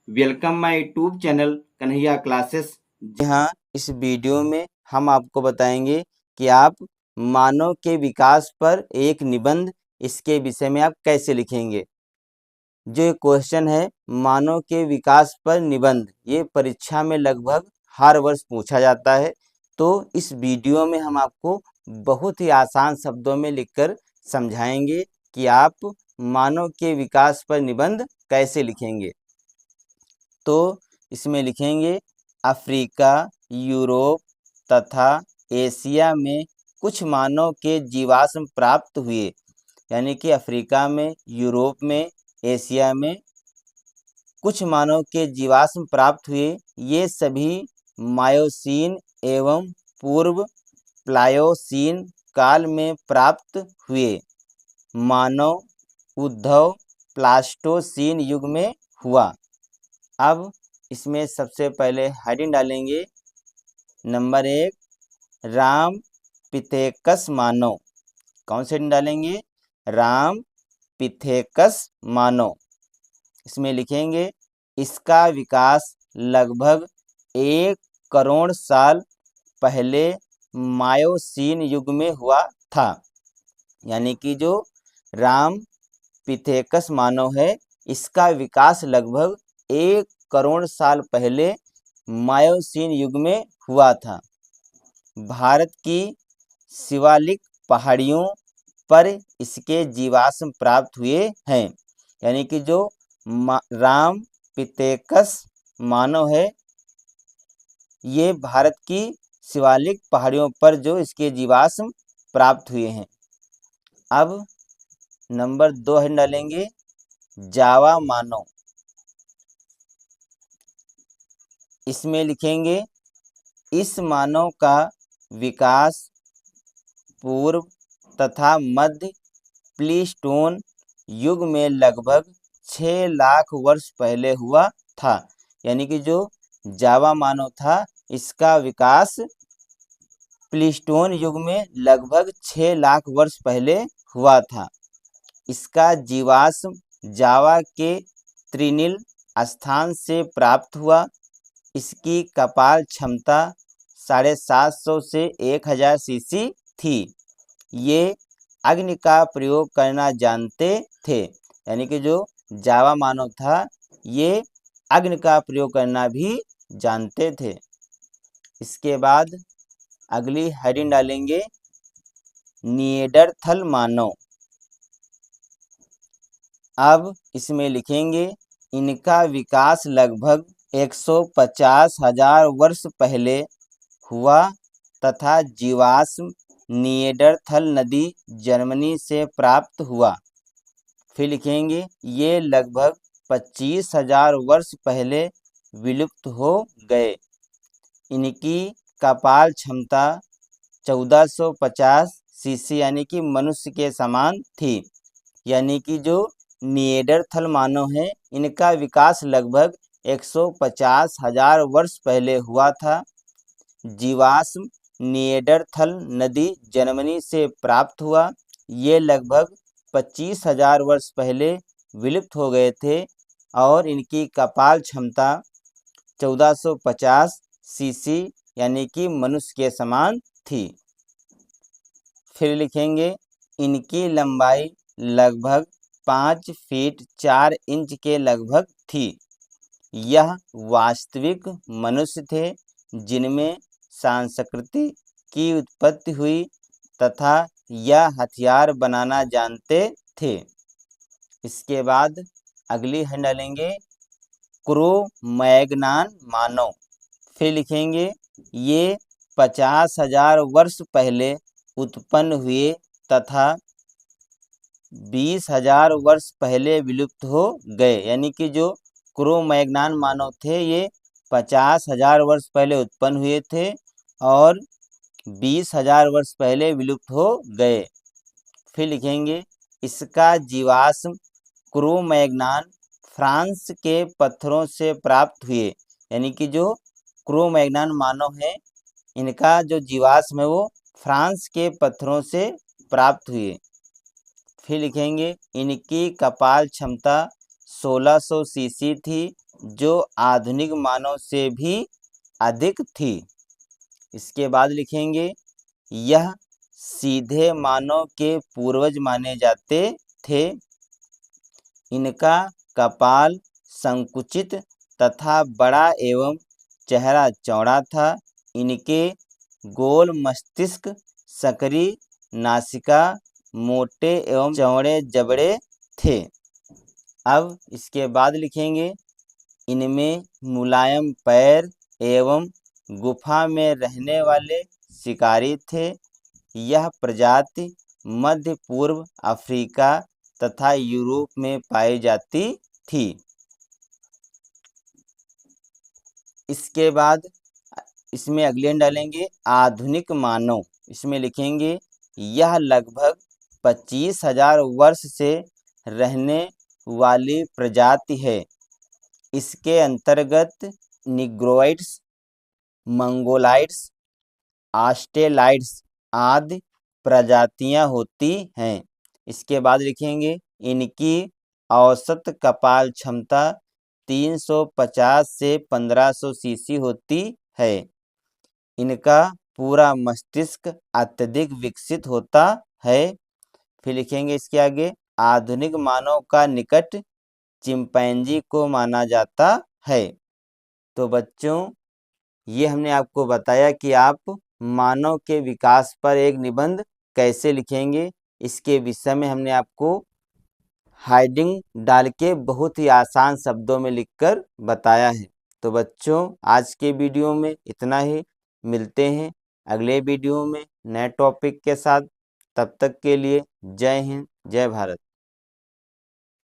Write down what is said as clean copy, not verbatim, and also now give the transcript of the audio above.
Welcome my YouTube channel Kanhaiya classes. जी हाँ, इस वीडियो में हम आपको बताएंगे कि आप मानव के विकास पर एक निबंध इसके विषय में आप कैसे लिखेंगे। जो ये क्वेश्चन है मानव के विकास पर निबंध, ये परीक्षा में लगभग हर वर्ष पूछा जाता है। तो इस वीडियो में हम आपको बहुत ही आसान शब्दों में लिखकर समझाएंगे कि आप मानव के विकास पर निबंध कैसे लिखेंगे। तो इसमें लिखेंगे अफ्रीका, यूरोप तथा एशिया में कुछ मानव के जीवाश्म प्राप्त हुए। यानी कि अफ्रीका में, यूरोप में, एशिया में कुछ मानव के जीवाश्म प्राप्त हुए। ये सभी मायोसीन एवं पूर्व प्लायोसीन काल में प्राप्त हुए। मानव उद्भव प्लास्टोसीन युग में हुआ। अब इसमें सबसे पहले हेडिंग डालेंगे। नंबर 1, राम पिथेकस मानव। कौन सी हेडिंग डालेंगे? राम पिथेकस मानव। इसमें लिखेंगे इसका विकास लगभग 1 करोड़ साल पहले मायोसीन युग में हुआ था। यानी कि जो राम पिथेकस मानव है, इसका विकास लगभग 1 करोड़ साल पहले मायोसीन युग में हुआ था। भारत की शिवालिक पहाड़ियों पर इसके जीवाश्म प्राप्त हुए हैं। यानी कि जो राम पिथेकस मानव है, ये भारत की शिवालिक पहाड़ियों पर जो इसके जीवाश्म प्राप्त हुए हैं। अब नंबर 2 हेडिंग डालेंगे जावा मानव। इसमें लिखेंगे इस मानव का विकास पूर्व तथा मध्य प्लीस्टोन युग में लगभग 6 लाख वर्ष पहले हुआ था। यानी कि जो जावा मानव था, इसका विकास प्लीस्टोन युग में लगभग 6 लाख वर्ष पहले हुआ था। इसका जीवाश्म जावा के त्रिनील स्थान से प्राप्त हुआ। इसकी कपाल क्षमता 750 से 1000 सीसी थी। ये अग्नि का प्रयोग करना जानते थे। यानी कि जो जावा मानव था, ये अग्नि का प्रयोग करना भी जानते थे। इसके बाद अगली हेडिंग डालेंगे निएंडरथल मानव। अब इसमें लिखेंगे इनका विकास लगभग 150,000 वर्ष पहले हुआ तथा जीवाश्म निएंडरथल नदी जर्मनी से प्राप्त हुआ। फिर लिखेंगे ये लगभग 25,000 वर्ष पहले विलुप्त हो गए। इनकी कपाल क्षमता 1450 सीसी यानी कि मनुष्य के समान थी। यानी कि जो निएंडरथल मानव है, इनका विकास लगभग 150,000 वर्ष पहले हुआ था। जीवाश्म निएंडरथल नदी जर्मनी से प्राप्त हुआ। ये लगभग 25,000 वर्ष पहले विलुप्त हो गए थे और इनकी कपाल क्षमता 1450 सीसी यानी कि मनुष्य के समान थी। फिर लिखेंगे इनकी लंबाई लगभग 5 फीट 4 इंच के लगभग थी। यह वास्तविक मनुष्य थे जिनमें संस्कृति की उत्पत्ति हुई तथा यह हथियार बनाना जानते थे। इसके बाद अगली हेडिंग डालेंगे क्रो-मैग्नान मानव। फिर लिखेंगे ये 50,000 वर्ष पहले उत्पन्न हुए तथा 20,000 वर्ष पहले विलुप्त हो गए। यानी कि जो क्रो-मैग्नान मानव थे, ये 50,000 वर्ष पहले उत्पन्न हुए थे और 20,000 वर्ष पहले विलुप्त हो गए। फिर लिखेंगे इसका जीवाश्म क्रो-मैग्नान फ्रांस के पत्थरों से प्राप्त हुए। यानी कि जो क्रो-मैग्नान मानव है, इनका जो जीवाश्म है वो फ्रांस के पत्थरों से प्राप्त हुए। फिर लिखेंगे इनकी कपाल क्षमता 1600 सीसी थी। जो आधुनिक मानव से भी अधिक थी। इसके बाद लिखेंगे यह सीधे मानव के पूर्वज माने जाते थे। इनका कपाल संकुचित तथा बड़ा एवं चेहरा चौड़ा था। इनके गोल मस्तिष्क, सकरी नासिका, मोटे एवं चौड़े जबड़े थे। अब इसके बाद लिखेंगे इनमें मुलायम पैर एवं गुफा में रहने वाले शिकारी थे। यह प्रजाति मध्य पूर्व अफ्रीका तथा यूरोप में पाई जाती थी। इसके बाद इसमें अगले लाइन डालेंगे आधुनिक मानव। इसमें लिखेंगे यह लगभग 25,000 वर्ष से रहने वाली प्रजाति है। इसके अंतर्गत निग्रोइड्स, मंगोलाइड्स, ऑस्ट्रेलाइड्स आदि प्रजातियां होती हैं। इसके बाद लिखेंगे इनकी औसत कपाल क्षमता 350 से 1500 सीसी होती है। इनका पूरा मस्तिष्क अत्यधिक विकसित होता है। फिर लिखेंगे इसके आगे आधुनिक मानव का निकट चिंपैंजी को माना जाता है। तो बच्चों, ये हमने आपको बताया कि आप मानव के विकास पर एक निबंध कैसे लिखेंगे। इसके विषय में हमने आपको हेडिंग डाल के बहुत ही आसान शब्दों में लिखकर बताया है। तो बच्चों, आज के वीडियो में इतना ही। मिलते हैं अगले वीडियो में नए टॉपिक के साथ। तब तक के लिए जय हिंद, जय भारत।